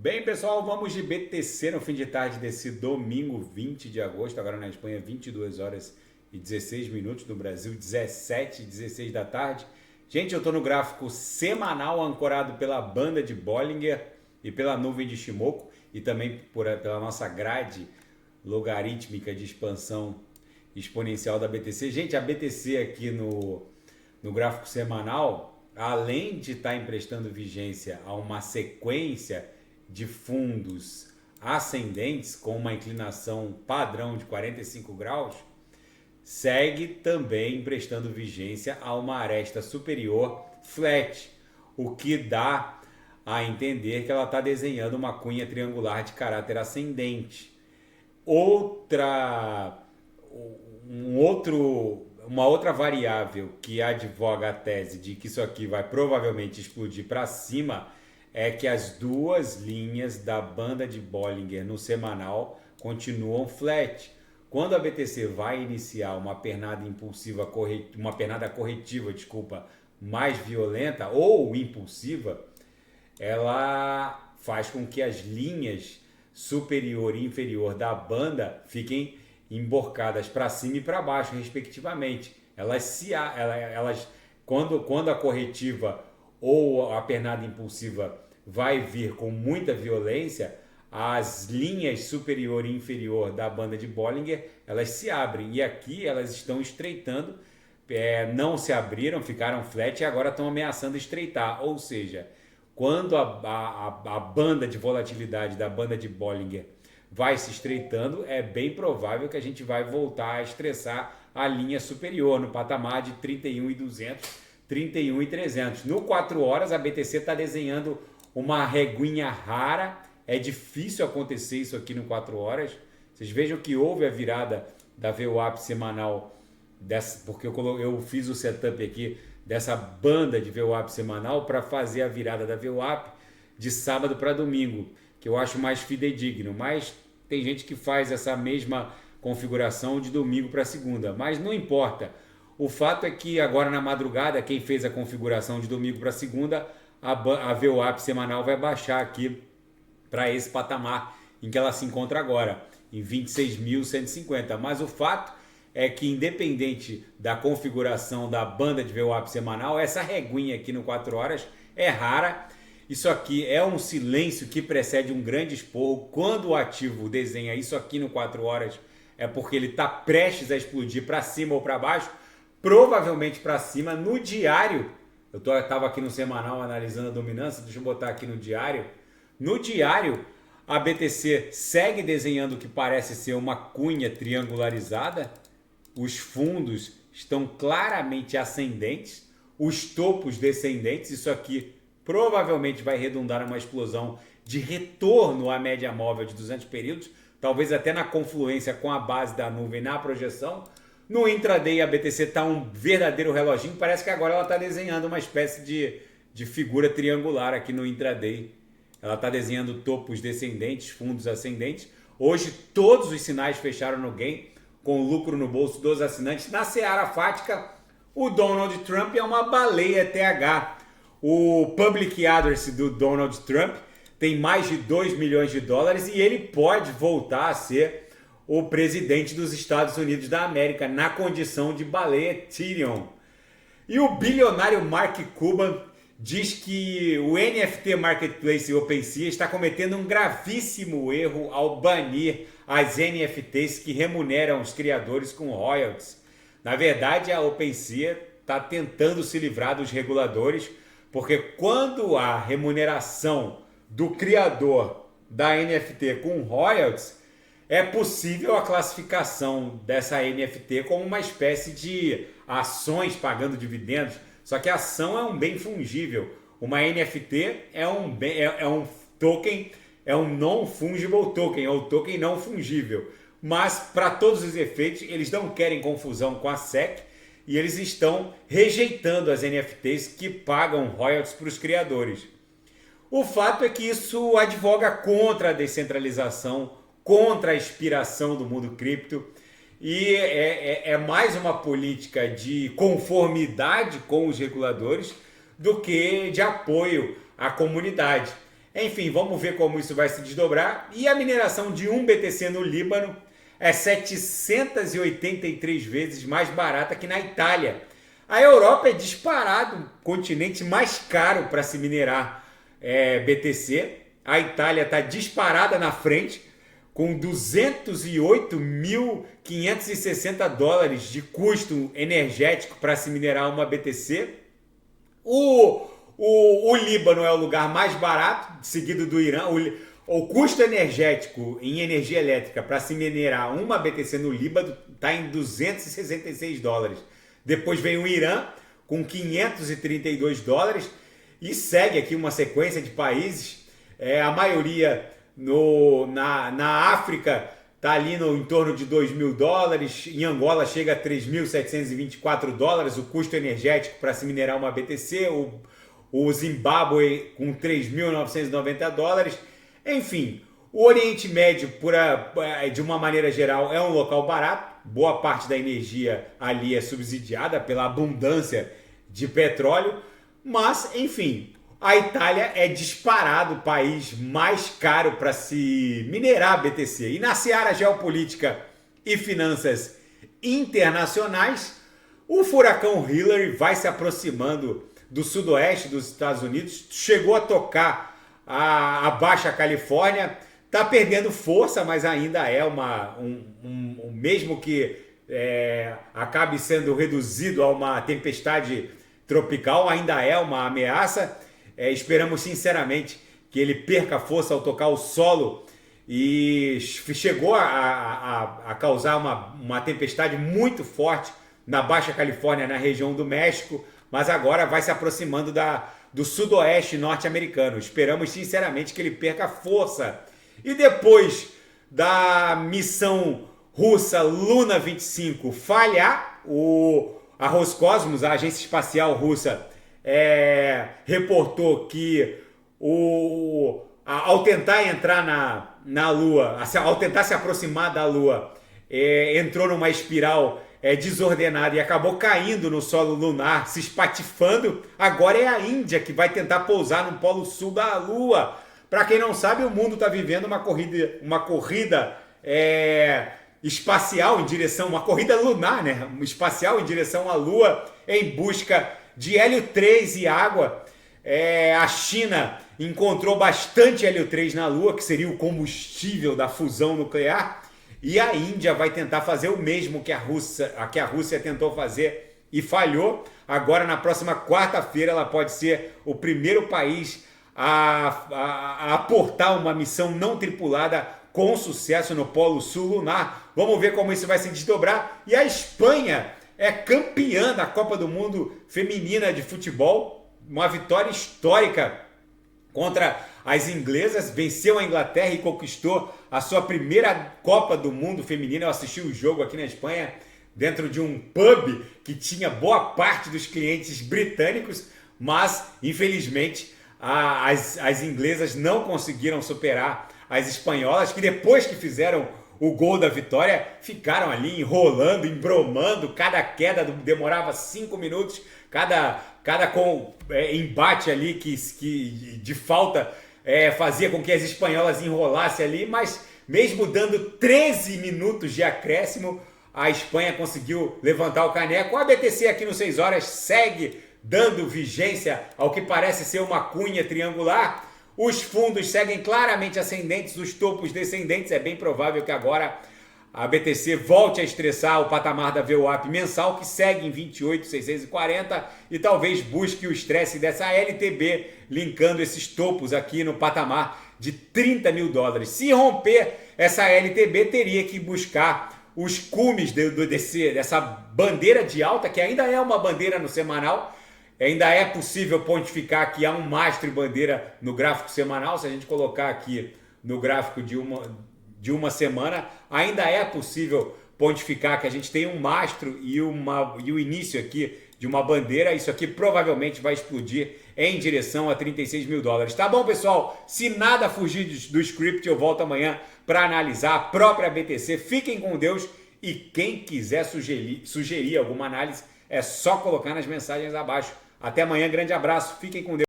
Bem, pessoal, vamos de BTC no fim de tarde desse domingo 20 de agosto, agora na Espanha, 22 horas e 16 minutos, no Brasil, 17 e 16 da tarde. Gente, eu estou no gráfico semanal ancorado pela banda de Bollinger e pela nuvem de Shimoku e também pela nossa grade logarítmica de expansão exponencial da BTC. Gente, a BTC aqui no gráfico semanal, além de estar emprestando vigência a uma sequência de fundos ascendentes com uma inclinação padrão de 45 graus, segue também emprestando vigência a uma aresta superior flat, o que dá a entender que ela está desenhando uma cunha triangular de caráter ascendente. Uma outra variável que advoga a tese de que isso aqui vai provavelmente explodir para cima é que as duas linhas da banda de Bollinger no semanal continuam flat. Quando a BTC vai iniciar uma pernada impulsiva, uma pernada corretiva, mais violenta ou impulsiva, ela faz com que as linhas superior e inferior da banda fiquem emborcadas para cima e para baixo, respectivamente. Quando a corretiva ou a pernada impulsiva vai vir com muita violência, as linhas superior e inferior da banda de Bollinger, elas se abrem. E aqui elas estão estreitando, não se abriram, ficaram flat e agora estão ameaçando estreitar. Ou seja, quando a banda de volatilidade da banda de Bollinger vai se estreitando, é bem provável que a gente vai voltar a estressar a linha superior no patamar de 31.200, 31.300. No 4 horas, a BTC está desenhando uma reguinha rara. É difícil acontecer isso aqui no 4 horas. Vocês vejam que houve a virada da VWAP semanal, porque eu fiz o setup aqui dessa banda de VWAP semanal para fazer a virada da VWAP de sábado para domingo, que eu acho mais fidedigno, mas tem gente que faz essa mesma configuração de domingo para segunda, mas não importa. O fato é que agora na madrugada, quem fez a configuração de domingo para segunda, a VWAP semanal vai baixar aqui para esse patamar em que ela se encontra agora, em 26.150. Mas o fato é que, independente da configuração da banda de VWAP semanal, essa reguinha aqui no 4 horas é rara. Isso aqui é um silêncio que precede um grande esporro. Quando o ativo desenha isso aqui no 4 horas, é porque ele está prestes a explodir para cima ou para baixo, provavelmente para cima. No diário, eu estava aqui no semanal analisando a dominância, deixa eu botar aqui no diário. No diário, a BTC segue desenhando o que parece ser uma cunha triangularizada. Os fundos estão claramente ascendentes, os topos descendentes. Isso aqui provavelmente vai redundar numa explosão de retorno à média móvel de 200 períodos, talvez até na confluência com a base da nuvem na projeção. No intraday, a BTC está um verdadeiro reloginho. Parece que agora ela está desenhando uma espécie de figura triangular aqui no intraday. Ela está desenhando topos descendentes, fundos ascendentes. Hoje todos os sinais fecharam no gain, com lucro no bolso dos assinantes. Na seara fática, o Donald Trump é uma baleia TH. O public address do Donald Trump tem mais de 2 milhões de dólares e ele pode voltar a ser o presidente dos Estados Unidos da América na condição de baleia Ethereum. E o bilionário Mark Cuban diz que o NFT Marketplace OpenSea está cometendo um gravíssimo erro ao banir as NFTs que remuneram os criadores com royalties. Na verdade, a OpenSea está tentando se livrar dos reguladores, porque quando a remuneração do criador da NFT com royalties, é possível a classificação dessa NFT como uma espécie de ações pagando dividendos. Só que a ação é um bem fungível. Uma NFT é um token, é um non-fungible token, é um token não fungível. Mas, para todos os efeitos, eles não querem confusão com a SEC e eles estão rejeitando as NFTs que pagam royalties para os criadores. O fato é que isso advoga contra a descentralização, contra a inspiração do mundo cripto. E é mais uma política de conformidade com os reguladores do que de apoio à comunidade. Enfim, vamos ver como isso vai se desdobrar. E a mineração de 1 BTC no Líbano é 783 vezes mais barata que na Itália. A Europa é disparado o continente mais caro para se minerar BTC. A Itália está disparada na frente, com 208.560 dólares de custo energético para se minerar uma BTC. O Líbano é o lugar mais barato, seguido do Irã. O custo energético em energia elétrica para se minerar uma BTC no Líbano está em 266 dólares. Depois vem o Irã com 532 dólares e segue aqui uma sequência de países. A maioria na África está ali em torno de 2.000 dólares. Em Angola chega a 3.724 dólares o custo energético para se minerar uma BTC. O Zimbábue com 3.990 dólares. Enfim, o Oriente Médio, de uma maneira geral, é um local barato. Boa parte da energia ali é subsidiada pela abundância de petróleo. Mas, enfim, a Itália é disparado o país mais caro para se minerar BTC. E na seara geopolítica e finanças internacionais, o furacão Hillary vai se aproximando do sudoeste dos Estados Unidos, chegou a tocar a Baixa Califórnia, está perdendo força, mas ainda é mesmo que acabe sendo reduzido a uma tempestade tropical, ainda é uma ameaça. Esperamos sinceramente que ele perca força ao tocar o solo e chegou a causar uma tempestade muito forte na Baixa Califórnia, na região do México, mas agora vai se aproximando do sudoeste norte-americano. Esperamos sinceramente que ele perca força. E depois da missão russa Luna 25 falhar, a Roscosmos, a agência espacial russa, reportou que ao tentar entrar na Lua, ao tentar se aproximar da Lua, entrou numa espiral desordenada e acabou caindo no solo lunar, se espatifando. Agora é a Índia que vai tentar pousar no polo sul da Lua. Para quem não sabe, o mundo está vivendo uma corrida espacial em direção, uma corrida lunar, né? Espacial em direção à Lua, em busca de hélio 3 e água. A China encontrou bastante hélio 3 na Lua, que seria o combustível da fusão nuclear. E a Índia vai tentar fazer o mesmo que a Rússia tentou fazer e falhou. Agora, na próxima quarta-feira, ela pode ser o primeiro país a aportar uma missão não tripulada com sucesso no Polo Sul lunar. Vamos ver como isso vai se desdobrar. E a Espanha é campeã da Copa do Mundo Feminina de Futebol. Uma vitória histórica contra as inglesas, venceu a Inglaterra e conquistou a sua primeira Copa do Mundo Feminina. Eu assisti o jogo aqui na Espanha, dentro de um pub que tinha boa parte dos clientes britânicos, mas infelizmente as inglesas não conseguiram superar as espanholas, que depois que fizeram o gol da vitória, ficaram ali enrolando, embromando, cada queda demorava 5 minutos, cada embate ali que de falta fazia com que as espanholas enrolassem ali, mas mesmo dando 13 minutos de acréscimo, a Espanha conseguiu levantar o caneco. A BTC aqui no 6 horas segue dando vigência ao que parece ser uma cunha triangular. Os fundos seguem claramente ascendentes, os topos descendentes. É bem provável que agora a BTC volte a estressar o patamar da VWAP mensal, que segue em 28.640, e talvez busque o estresse dessa LTB, linkando esses topos aqui no patamar de 30 mil dólares. Se romper essa LTB, teria que buscar os cumes dessa bandeira de alta, que ainda é uma bandeira no semanal. Ainda é possível pontificar que há um mastro e bandeira no gráfico semanal. Se a gente colocar aqui no gráfico de uma semana, ainda é possível pontificar que a gente tem um mastro e o início aqui de uma bandeira. Isso aqui provavelmente vai explodir em direção a 36 mil dólares. Tá bom, pessoal? Se nada fugir do script, eu volto amanhã para analisar a própria BTC. Fiquem com Deus, e quem quiser sugerir alguma análise, é só colocar nas mensagens abaixo. Até amanhã, grande abraço, fiquem com Deus.